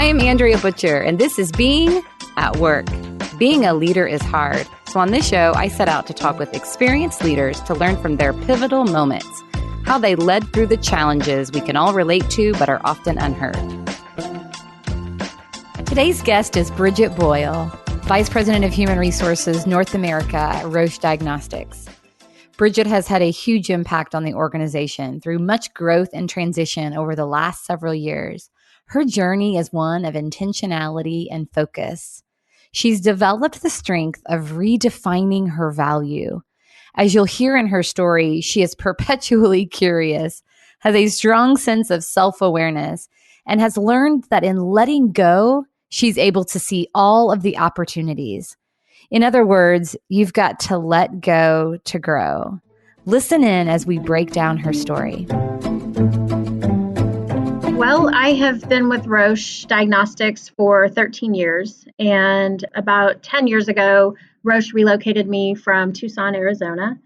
I am Andrea Butcher, and this is Being at Work. Being a leader is hard. So on this show, I set out to talk with experienced leaders to learn from their pivotal moments, how they led through the challenges we can all relate to but are often unheard. Today's guest is Bridget Boyle, Vice President of Human Resources North America at Roche Diagnostics. Bridget has had a huge impact on the organization through much growth and transition over the last several years. Her journey is one of intentionality and focus. She's developed the strength of redefining her value. As you'll hear in her story, she is perpetually curious, has a strong sense of self-awareness, and has learned that in letting go, she's able to see all of the opportunities. In other words, you've got to let go to grow. Listen in as we break down her story. Well, I have been with Roche Diagnostics for 13 years, and about 10 years ago, Roche relocated me from Tucson, Arizona,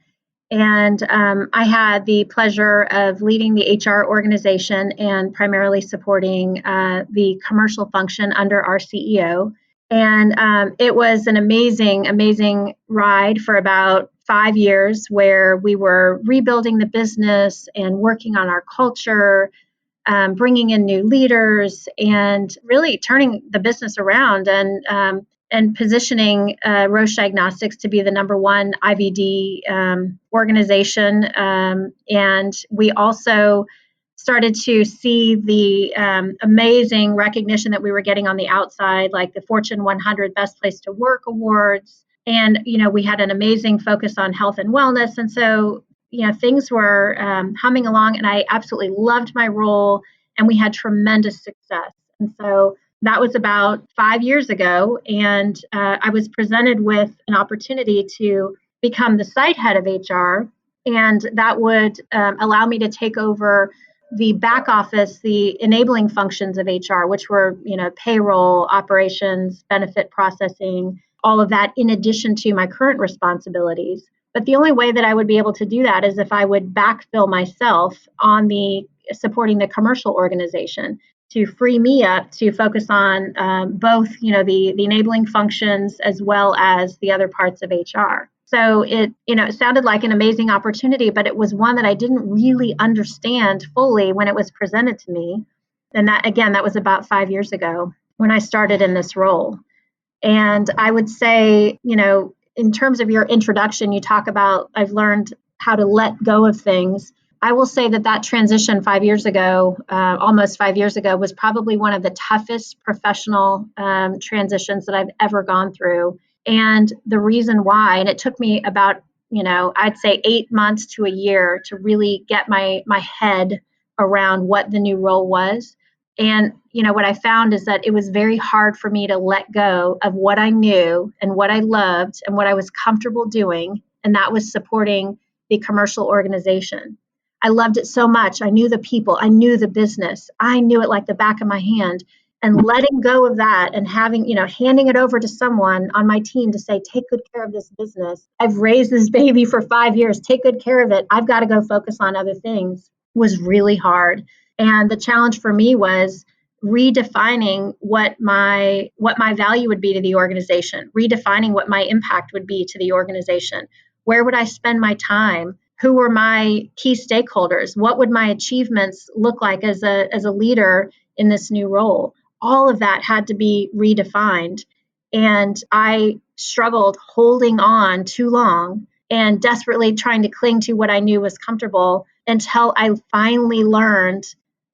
and I had the pleasure of leading the HR organization and primarily supporting the commercial function under our CEO. And it was an amazing ride for about 5 years where we were rebuilding the business and working on our culture, bringing in new leaders, and really turning the business around and positioning Roche Diagnostics to be the number one IVD organization. And we also started to see the amazing recognition that we were getting on the outside, like the Fortune 100 Best Place to Work awards. And, we had an amazing focus on health and wellness. And so things were humming along, and I absolutely loved my role, and we had tremendous success. And so that was about 5 years ago, and I was presented with an opportunity to become the site head of HR, and that would allow me to take over the back office, the enabling functions of HR, which were, payroll, operations, benefit processing, all of that, in addition to my current responsibilities. But the only way that I would be able to do that is if I would backfill myself on supporting the commercial organization to free me up to focus on both, the enabling functions as well as the other parts of HR. So it sounded like an amazing opportunity, but it was one that I didn't really understand fully when it was presented to me. And that was about 5 years ago when I started in this role. And I would say, in terms of your introduction, you talk about, I've learned how to let go of things. I will say that transition 5 years ago, almost 5 years ago, was probably one of the toughest professional transitions that I've ever gone through. And the reason why, and it took me about, I'd say 8 months to a year to really get my head around what the new role was. And, what I found is that it was very hard for me to let go of what I knew and what I loved and what I was comfortable doing. And that was supporting the commercial organization. I loved it so much. I knew the people, I knew the business, I knew it like the back of my hand. And letting go of that and handing it over to someone on my team to say, take good care of this business. I've raised this baby for 5 years. Take good care of it. I've got to go focus on other things, was really hard. And the challenge for me was redefining what my value would be to the organization, redefining what my impact would be to the organization. Where would I spend my time? Who were my key stakeholders? What would my achievements look like as a leader in this new role? All of that had to be redefined. And I struggled holding on too long and desperately trying to cling to what I knew was comfortable until I finally learned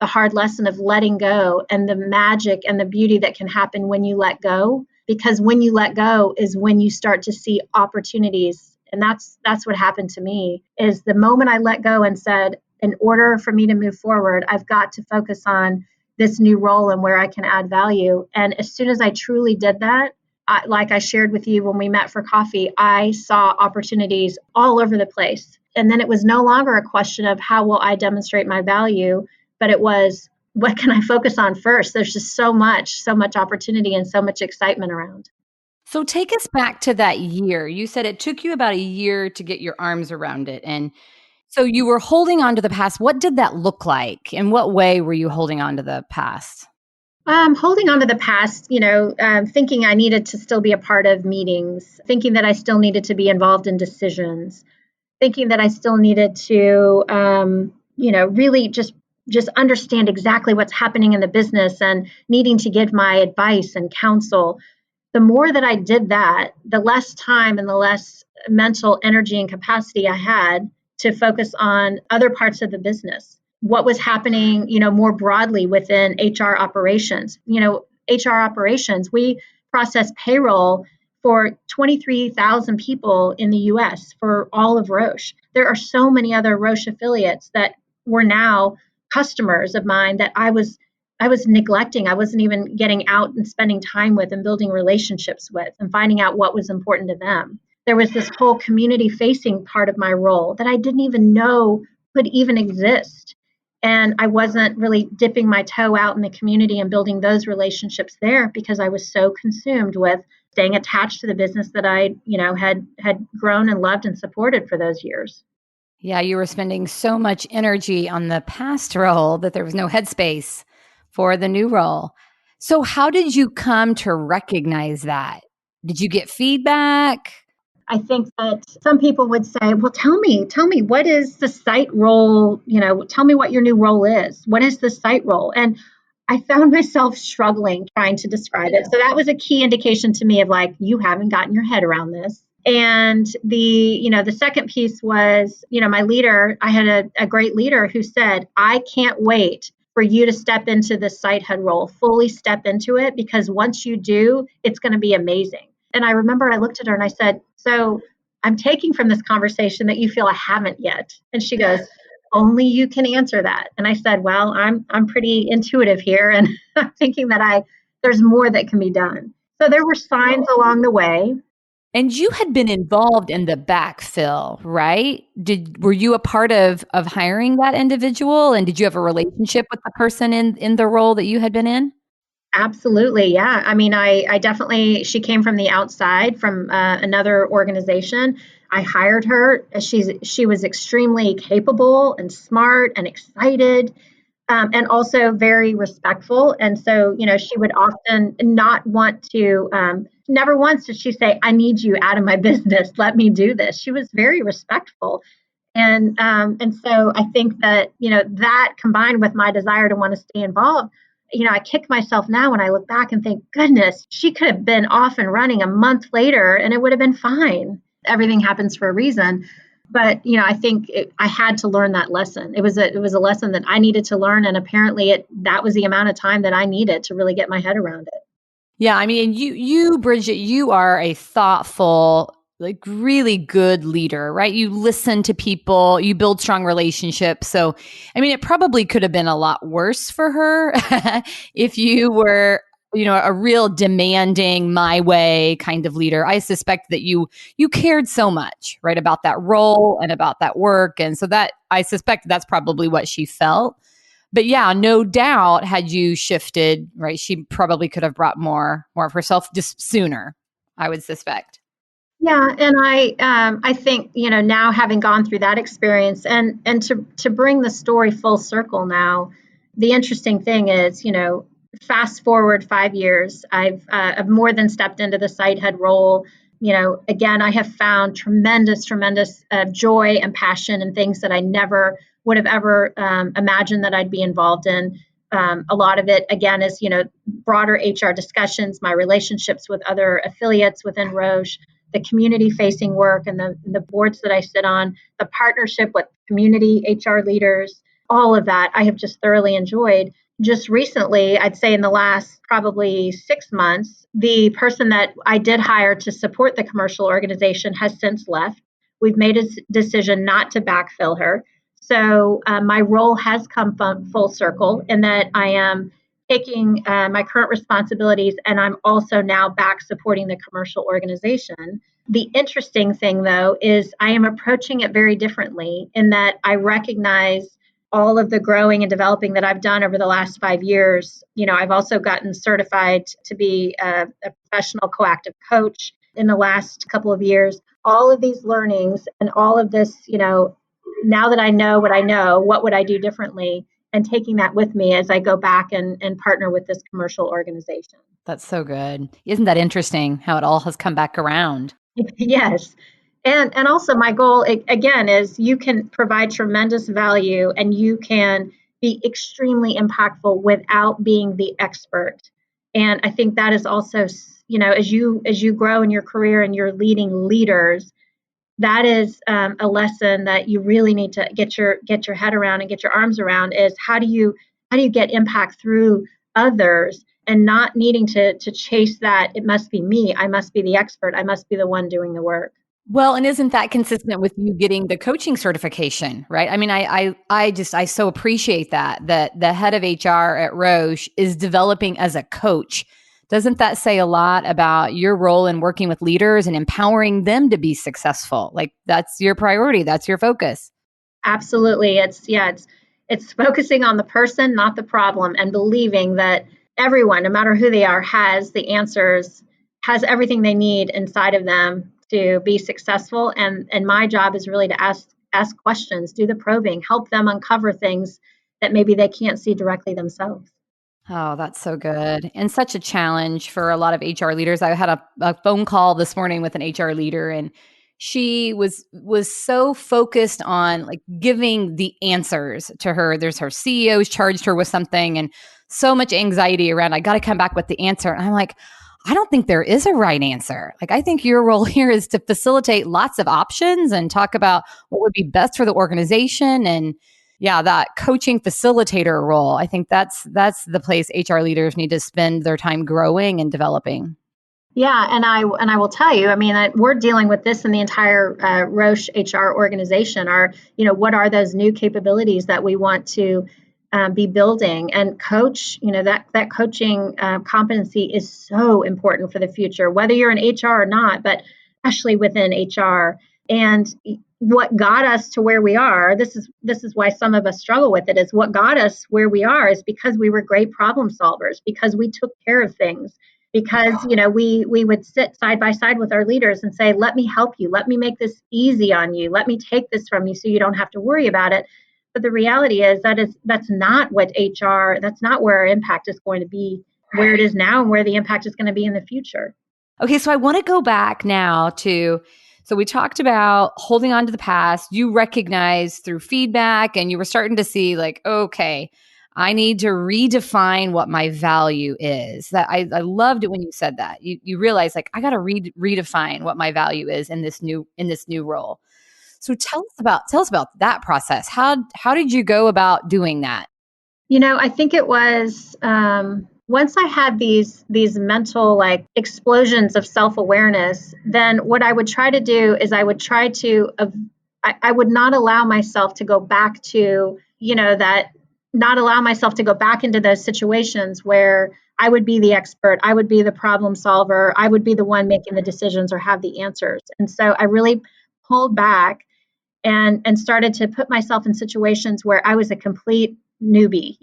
the hard lesson of letting go and the magic and the beauty that can happen when you let go. Because when you let go is when you start to see opportunities. And that's what happened to me, is the moment I let go and said, in order for me to move forward, I've got to focus on this new role and where I can add value. And as soon as I truly did that, like I shared with you when we met for coffee, I saw opportunities all over the place. And then it was no longer a question of how will I demonstrate my value, but it was, what can I focus on first? There's just so much opportunity and so much excitement around. So take us back to that year. You said it took you about a year to get your arms around it. And so you were holding on to the past. What did that look like? In what way were you holding on to the past? Holding on to the past, thinking I needed to still be a part of meetings, thinking that I still needed to be involved in decisions, thinking that I still needed to, really just understand exactly what's happening in the business and needing to give my advice and counsel. The more that I did that, the less time and the less mental energy and capacity I had to focus on other parts of the business. What was happening, more broadly within HR operations. HR operations, we process payroll for 23,000 people in the US for all of Roche. There are so many other Roche affiliates that were now customers of mine that I was neglecting. I wasn't even getting out and spending time with and building relationships with and finding out what was important to them. There was this whole community facing part of my role that I didn't even know could even exist. And I wasn't really dipping my toe out in the community and building those relationships there because I was so consumed with staying attached to the business that I, had grown and loved and supported for those years. Yeah, you were spending so much energy on the past role that there was no headspace for the new role. So how did you come to recognize that? Did you get feedback? I think that some people would say, well, tell me, what is the site role? Tell me what your new role is. What is the site role? And I found myself struggling trying to describe it. So that was a key indication to me of like, you haven't gotten your head around this. And the second piece was, my leader, I had a great leader who said, I can't wait for you to step into the site head role, fully step into it, because once you do, it's going to be amazing. And I remember I looked at her and I said, so I'm taking from this conversation that you feel I haven't yet. And she goes, only you can answer that. And I said, well, I'm pretty intuitive here. And I'm thinking that there's more that can be done. So there were signs along the way. And you had been involved in the backfill, right? Were you a part of hiring that individual? And did you have a relationship with the person in the role that you had been in? Absolutely. Yeah. I mean, I definitely, she came from the outside from another organization. I hired her. She was extremely capable and smart and excited, and also very respectful. And so, she would often not want to, never once did she say, I need you out of my business. Let me do this. She was very respectful. And so I think that, that combined with my desire to want to stay involved, I kick myself now when I look back and think, goodness, she could have been off and running a month later and it would have been fine. Everything happens for a reason. But, I think I had to learn that lesson. It was a lesson that I needed to learn. And apparently that was the amount of time that I needed to really get my head around it. Yeah. I mean, you, Bridget, you are a thoughtful, like really good leader, right? You listen to people, you build strong relationships. So, I mean, it probably could have been a lot worse for her if you were, a real demanding my way kind of leader. I suspect that you cared so much, right, about that role and about that work. And so that I suspect that's probably what she felt. But yeah, no doubt had you shifted, right, she probably could have brought more of herself just sooner, I would suspect. Yeah, and I think now having gone through that experience and to bring the story full circle now, the interesting thing is fast forward 5 years, I've more than stepped into the site head role. Again, I have found tremendous joy and passion in things that I never would have ever imagined that I'd be involved in. A lot of it, again, is broader HR discussions, my relationships with other affiliates within Roche, the community-facing work and the boards that I sit on, the partnership with community HR leaders, all of that I have just thoroughly enjoyed. Just recently, I'd say in the last probably 6 months, the person that I did hire to support the commercial organization has since left. We've made a decision not to backfill her. So my role has come full circle in that I am taking my current responsibilities and I'm also now back supporting the commercial organization. The interesting thing, though, is I am approaching it very differently in that I recognize all of the growing and developing that I've done over the last 5 years. I've also gotten certified to be a professional coactive coach in the last couple of years. All of these learnings and all of this, now that I know, what would I do differently? and taking that with me as I go back and partner with this commercial organization. That's so good. Isn't that interesting how it all has come back around? Yes. And also my goal again is you can provide tremendous value and you can be extremely impactful without being the expert. And I think that is also, as you grow in your career and you're leading leaders, that is a lesson that you really need to get your head around and get your arms around is how do you get impact through others and not needing to chase that it must be me, I must be the expert, I must be the one doing the work. Well, and isn't that consistent with you getting the coaching certification, right? I mean, I so appreciate that the head of HR at Roche is developing as a coach. Doesn't that say a lot about your role in working with leaders and empowering them to be successful? Like that's your priority, that's your focus. Absolutely. It's focusing on the person, not the problem, and believing that everyone, no matter who they are, has the answers, has everything they need inside of them to be successful. And my job is really to ask questions, do the probing, help them uncover things that maybe they can't see directly themselves. Oh, that's so good. And such a challenge for a lot of HR leaders. I had a phone call this morning with an HR leader and she was so focused on like giving the answers to her. There's her CEO's charged her with something and so much anxiety around I got to come back with the answer. And I'm like, I don't think there is a right answer. Like I think your role here is to facilitate lots of options and talk about what would be best for the organization and yeah, that coaching facilitator role. I think that's the place HR leaders need to spend their time growing and developing. Yeah, and I will tell you, I mean, we're dealing with this in the entire Roche HR organization. What are those new capabilities that we want to be building and coach? That coaching competency is so important for the future, whether you're in HR or not, but especially within HR. And what got us to where we are, this is why some of us struggle with it, is what got us where we are is because we were great problem solvers, because we took care of things, because we would sit side by side with our leaders and say, let me help you, let me make this easy on you, let me take this from you so you don't have to worry about it. But the reality is that's not what that's not where our impact is going to be, where it is now and where the impact is going to be in the future. Okay, so I want to go back now to so we talked about holding on to the past. You recognized through feedback and you were starting to see like, okay, I need to redefine what my value is. That I loved it when you said that. You realize like I got to redefine what my value is in this new role. So tell us about that process. How did you go about doing that? I think it was once I had these mental like explosions of self-awareness, then what I would try to do is I would not allow myself to go back to, not allow myself to go back into those situations where I would be the expert, I would be the problem solver, I would be the one making the decisions or have the answers. And so I really pulled back and started to put myself in situations where I was a complete newbie,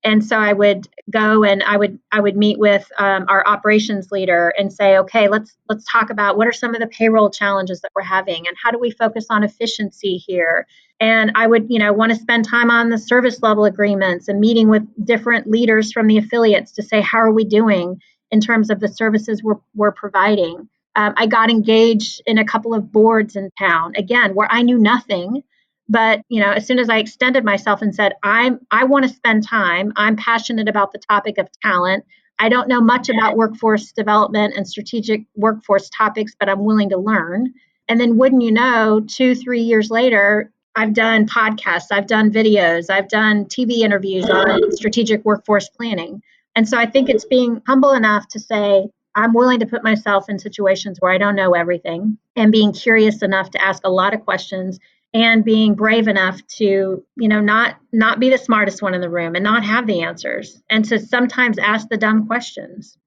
and so I would go and I would meet with our operations leader and say, okay, let's talk about what are some of the payroll challenges that we're having and how do we focus on efficiency here. And I would want to spend time on the service level agreements and meeting with different leaders from the affiliates to say how are we doing in terms of the services we're providing. I got engaged in a couple of boards in town, again, where I knew nothing. But as soon as I extended myself and said, I want to spend time, I'm passionate about the topic of talent. I don't know much about workforce development and strategic workforce topics, but I'm willing to learn. And then wouldn't you know, 2-3 years later, I've done podcasts, I've done videos, I've done TV interviews on strategic workforce planning. And so I think it's being humble enough to say, I'm willing to put myself in situations where I don't know everything and being curious enough to ask a lot of questions and being brave enough to, not be the smartest one in the room and not have the answers and to sometimes ask the dumb questions.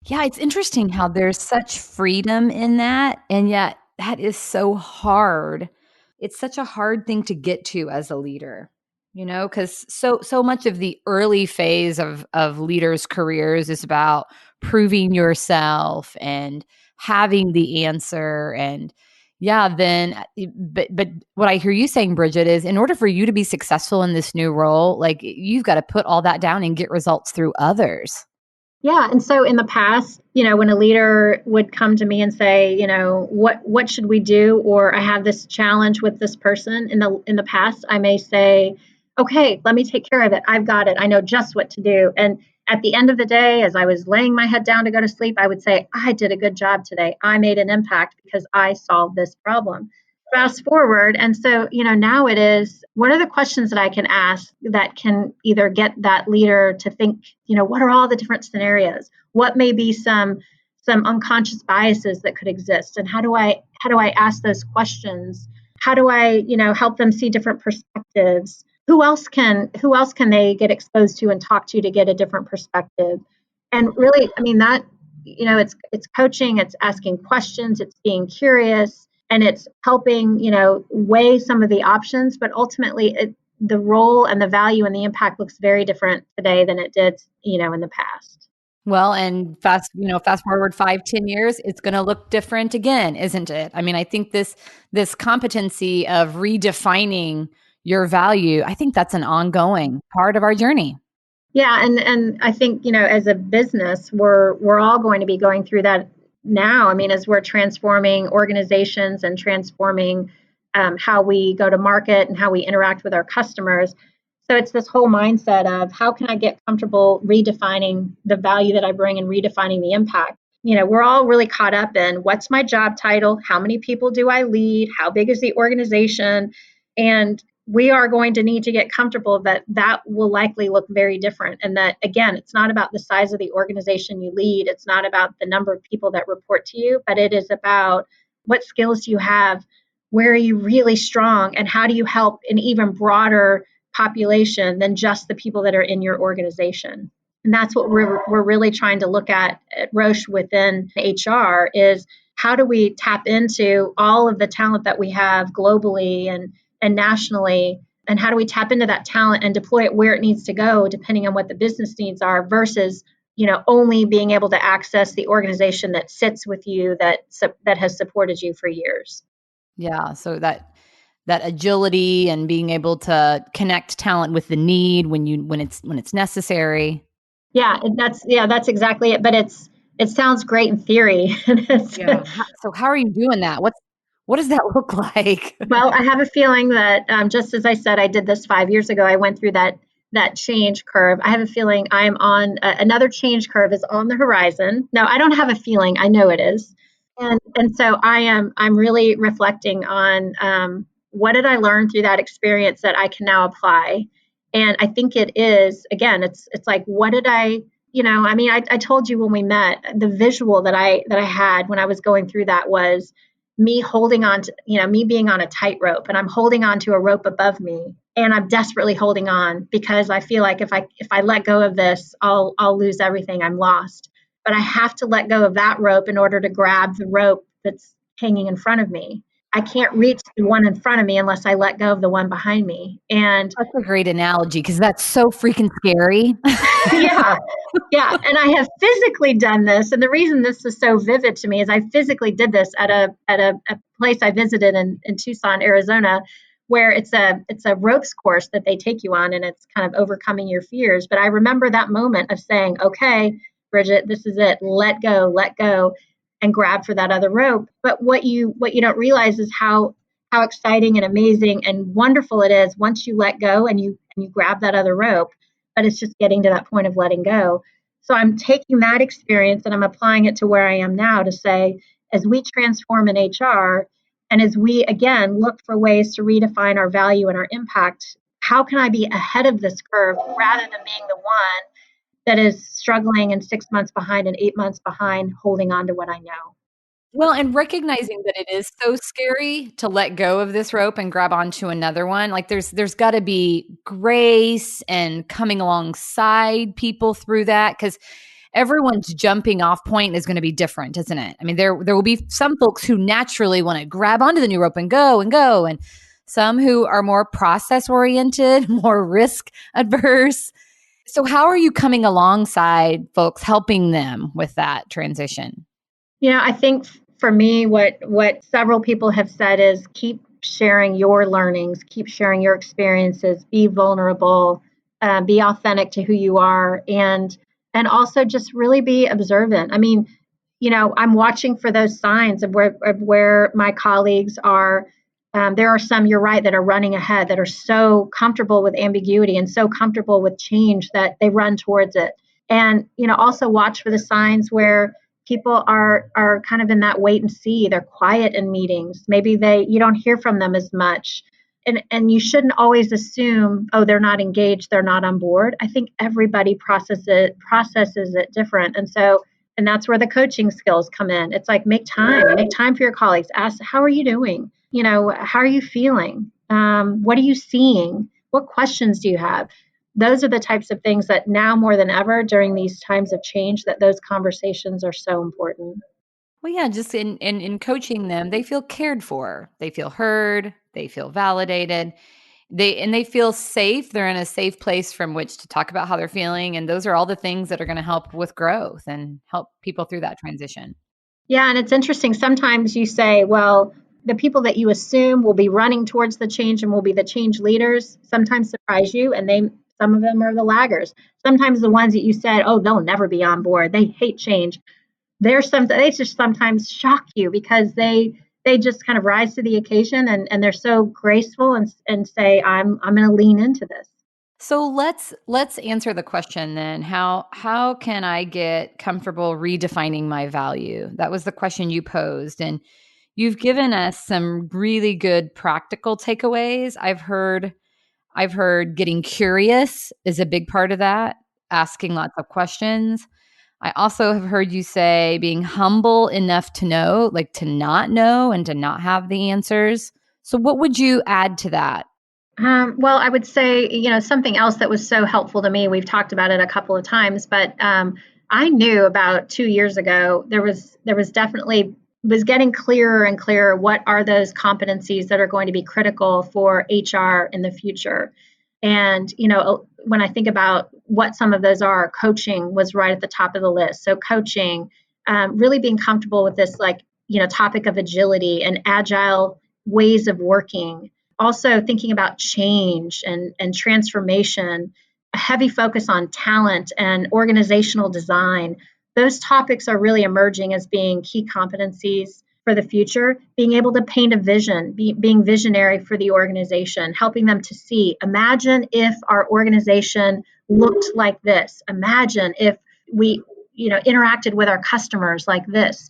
Yeah, it's interesting how there's such freedom in that and yet that is so hard. It's such a hard thing to get to as a leader. Because so much of the early phase of leaders' careers is about proving yourself and having the answer and yeah, then, but what I hear you saying, Bridget, is in order for you to be successful in this new role, like you've got to put all that down and get results through others. Yeah, and so in the past, when a leader would come to me and say, what should we do, or I have this challenge with this person, in the past, I may say, okay, let me take care of it. I've got it. I know just what to do. And at the end of the day, as I was laying my head down to go to sleep, I would say, I did a good job today. I made an impact because I solved this problem. Fast forward, and so now it is, what are the questions that I can ask that can either get that leader to think, what are all the different scenarios, what may be some unconscious biases that could exist, and how do I ask those questions, how do I help them see different perspectives, who else can they get exposed to and talk to get a different perspective. And really, I mean, that it's coaching, it's asking questions, it's being curious, and it's helping weigh some of the options. But ultimately, the role and the value and the impact looks very different today than it did in the past. Well, and fast forward 5, 10 years, it's going to look different again, isn't it? I mean, I think this competency of redefining your value, I think that's an ongoing part of our journey. Yeah, and I think as a business, we're all going to be going through that now. I mean, as we're transforming organizations and transforming how we go to market and how we interact with our customers. So it's this whole mindset of how can I get comfortable redefining the value that I bring and redefining the impact. We're all really caught up in what's my job title, how many people do I lead, how big is the organization, and we are going to need to get comfortable that that will likely look very different. And that, again, it's not about the size of the organization you lead. It's not about the number of people that report to you, but it is about what skills do you have? Where are you really strong? And how do you help an even broader population than just the people that are in your organization? And that's what we're really trying to look at Roche within HR is how do we tap into all of the talent that we have globally and nationally, and how do we tap into that talent and deploy it where it needs to go depending on what the business needs are versus only being able to access the organization that sits with you that has supported you for years. Yeah, so that agility and being able to connect talent with the need when it's necessary. That's exactly it. But it sounds great in theory. Yeah. So how are you doing that? What does that look like? Well, I have a feeling that just as I said, I did this 5 years ago. I went through that change curve. I have a feeling I'm on another change curve is on the horizon. No, I don't have a feeling. I know it is, and so I'm really reflecting on what did I learn through that experience that I can now apply. And I think it is, again, it's like, what did I, I mean, I told you when we met, the visual that I had when I was going through that was me holding on to, me being on a tightrope, and I'm holding on to a rope above me, and I'm desperately holding on because I feel like if I let go of this, I'll lose everything. I'm lost. But I have to let go of that rope in order to grab the rope that's hanging in front of me. I can't reach the one in front of me unless I let go of the one behind me. And That's a great analogy because that's so freaking scary. yeah, yeah. And I have physically done this. And the reason this is so vivid to me is I physically did this at a place I visited in Tucson, Arizona, where it's a ropes course that they take you on, and it's kind of overcoming your fears. But I remember that moment of saying, okay, Bridget, this is it. Let go, and grab for that other rope. But what you don't realize is how exciting and amazing and wonderful it is once you let go and you grab that other rope. But it's just getting to that point of letting go. So I'm taking that experience and I'm applying it to where I am now to say, as we transform in HR and as we, again, look for ways to redefine our value and our impact, how can I be ahead of this curve rather than being the one that is struggling and 6 months behind and 8 months behind holding on to what I know? Well, and recognizing that it is so scary to let go of this rope and grab onto another one. Like there's got to be grace and coming alongside people through that because everyone's jumping off point is going to be different, isn't it? I mean, there will be some folks who naturally want to grab onto the new rope and go, and some who are more process oriented, more risk adverse. So how are you coming alongside folks, helping them with that transition? I think for me, what several people have said is keep sharing your learnings, keep sharing your experiences, be vulnerable, be authentic to who you are, and also just really be observant. I mean, I'm watching for those signs of where my colleagues are. There are some, you're right, that are running ahead, that are so comfortable with ambiguity and so comfortable with change that they run towards it. And also watch for the signs where people are kind of in that wait and see. They're quiet in meetings. Maybe you don't hear from them as much. And you shouldn't always assume, oh, they're not engaged, they're not on board. I think everybody processes it different. And that's where the coaching skills come in. It's like, make time for your colleagues. Ask, how are you doing? How are you feeling? What are you seeing? What questions do you have? Those are the types of things that now more than ever during these times of change, that those conversations are so important. Well, yeah, just in coaching them, they feel cared for, they feel heard, they feel validated, they feel safe. They're in a safe place from which to talk about how they're feeling, and those are all the things that are going to help with growth and help people through that transition. Yeah, and it's interesting. Sometimes you say, well, the people that you assume will be running towards the change and will be the change leaders sometimes surprise you, and some of them are the laggers. Sometimes the ones that you said, oh, they'll never be on board, they hate change. They just sometimes shock you because they just kind of rise to the occasion, and they're so graceful and say, I'm going to lean into this. So let's answer the question then. How can I get comfortable redefining my value? That was the question you posed, and you've given us some really good practical takeaways. I've heard getting curious is a big part of that, asking lots of questions. I also have heard you say being humble enough to know, like to not know and to not have the answers. So what would you add to that? Well, I would say, something else that was so helpful to me. We've talked about it a couple of times, but I knew about 2 years ago there was definitely was getting clearer and clearer what are those competencies that are going to be critical for HR in the future. And when I think about what some of those are, coaching was right at the top of the list. So coaching, really being comfortable with this, like topic of agility and agile ways of working, also thinking about change and transformation, a heavy focus on talent and organizational design. Those topics are really emerging as being key competencies for the future. Being able to paint a vision, being visionary for the organization, helping them to see, imagine if our organization looked like this. Imagine if we interacted with our customers like this.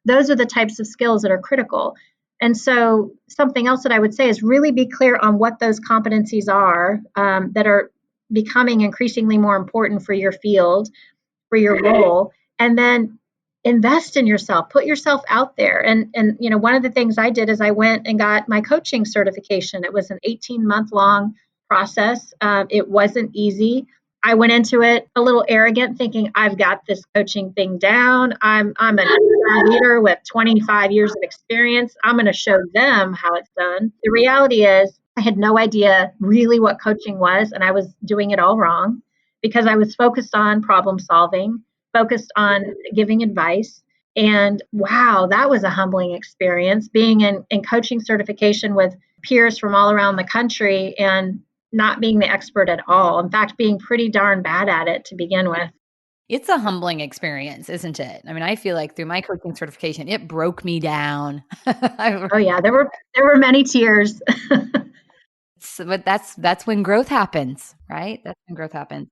Those are the types of skills that are critical. And so something else that I would say is really be clear on what those competencies are, that are becoming increasingly more important for your field, for your role, and then invest in yourself, put yourself out there. And one of the things I did is I went and got my coaching certification. It was an 18-month long process. It wasn't easy. I went into it a little arrogant, thinking I've got this coaching thing down. I'm an leader with 25 years of experience. I'm going to show them how it's done. The reality is I had no idea really what coaching was, and I was doing it all wrong because I was focused on problem solving, focused on giving advice. And wow, that was a humbling experience, being in coaching certification with peers from all around the country and not being the expert at all. In fact, being pretty darn bad at it to begin with. It's a humbling experience, isn't it? I mean, I feel like through my coaching certification, it broke me down. Oh yeah, there were many tears. But that's when growth happens, right? That's when growth happens.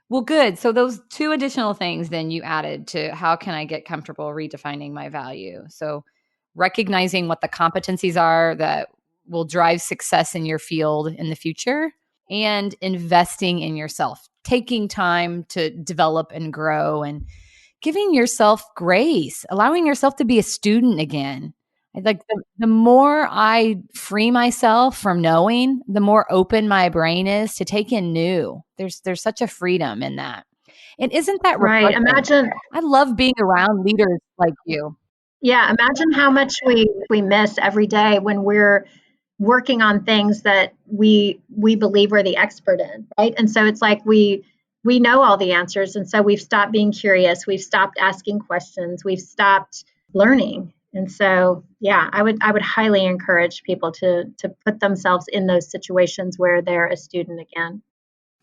Well, good. So those two additional things then you added to how can I get comfortable redefining my value? So recognizing what the competencies are that will drive success in your field in the future and investing in yourself, taking time to develop and grow and giving yourself grace, allowing yourself to be a student again. Like the more I free myself from knowing, the more open my brain is to take in new. There's such a freedom in that. And isn't that Right. refreshing? I love being around leaders like you. Imagine how much we miss every day when we're working on things that we believe we're the expert in, right? And so it's like we know all the answers, and so we've stopped being curious, we've stopped asking questions, we've stopped learning. And so, yeah, I would highly encourage people to put themselves in those situations where they're a student again.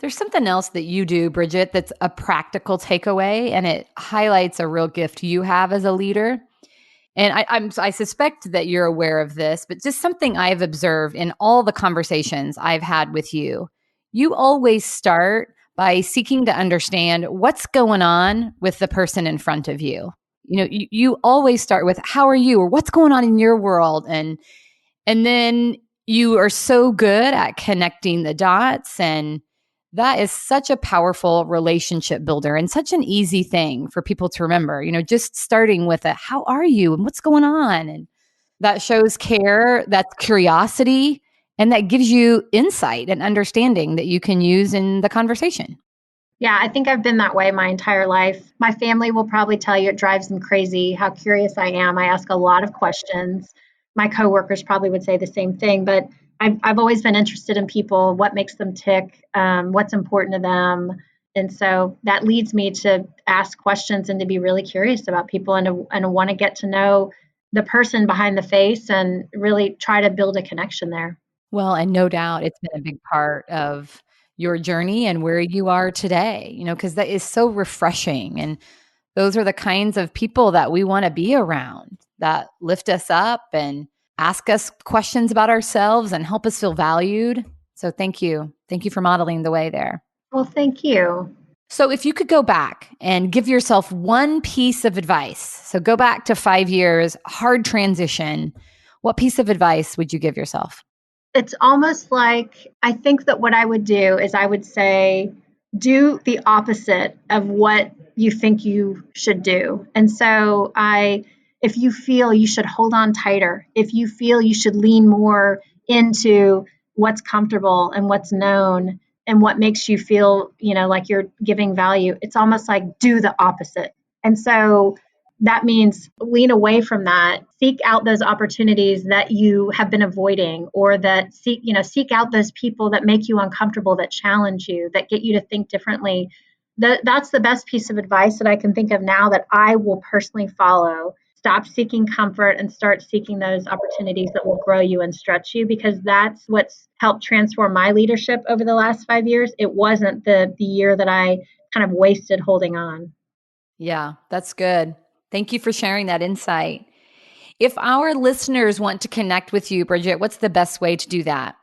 There's something else that you do, Bridget, that's a practical takeaway, and it highlights a real gift you have as a leader. And I suspect that you're aware of this, but just something I've observed in all the conversations I've had with you. You always start by seeking to understand what's going on with the person in front of you. You always start with how are you or what's going on in your world, and then you are so good at connecting the dots, and that is such a powerful relationship builder and such an easy thing for people to remember. Just starting with a how are you and what's going on, and that shows care, that's curiosity, and that gives you insight and understanding that you can use in the conversation. Yeah, I think I've been that way my entire life. My family will probably tell you it drives them crazy how curious I am. I ask a lot of questions. My coworkers probably would say the same thing, but I've always been interested in people, what makes them tick, what's important to them. And so that leads me to ask questions and to be really curious about people and to want to get to know the person behind the face and really try to build a connection there. Well, and no doubt it's been a big part of your journey and where you are today, because that is so refreshing. And those are the kinds of people that we want to be around, that lift us up and ask us questions about ourselves and help us feel valued. So thank you. Thank you for modeling the way there. Well, thank you. So if you could go back and give yourself one piece of advice, so go back to 5 years, hard transition, what piece of advice would you give yourself? It's almost like I think that what I would do is I would say, do the opposite of what you think you should do. And so if you feel you should hold on tighter, if you feel you should lean more into what's comfortable and what's known and what makes you feel, like you're giving value, it's almost like do the opposite. And so that means lean away from that, seek out those opportunities that you have been avoiding, or that seek out those people that make you uncomfortable, that challenge you, that get you to think differently. That's the best piece of advice that I can think of now that I will personally follow. Stop seeking comfort and start seeking those opportunities that will grow you and stretch you, because that's what's helped transform my leadership over the last 5 years. It wasn't the year that I kind of wasted holding on. Yeah, that's good. Thank you for sharing that insight. If our listeners want to connect with you, Bridget, what's the best way to do that?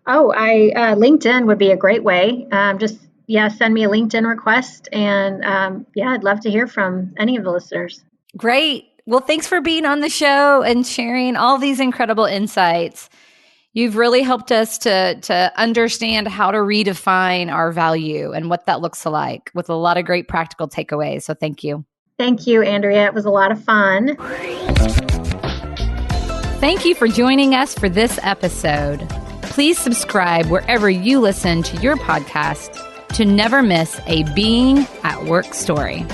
Oh, LinkedIn would be a great way. Send me a LinkedIn request, and I'd love to hear from any of the listeners. Great. Well, thanks for being on the show and sharing all these incredible insights. You've really helped us to understand how to redefine our value and what that looks like, with a lot of great practical takeaways. So thank you. Thank you, Andrea. It was a lot of fun. Thank you for joining us for this episode. Please subscribe wherever you listen to your podcast to never miss a Being at Work story.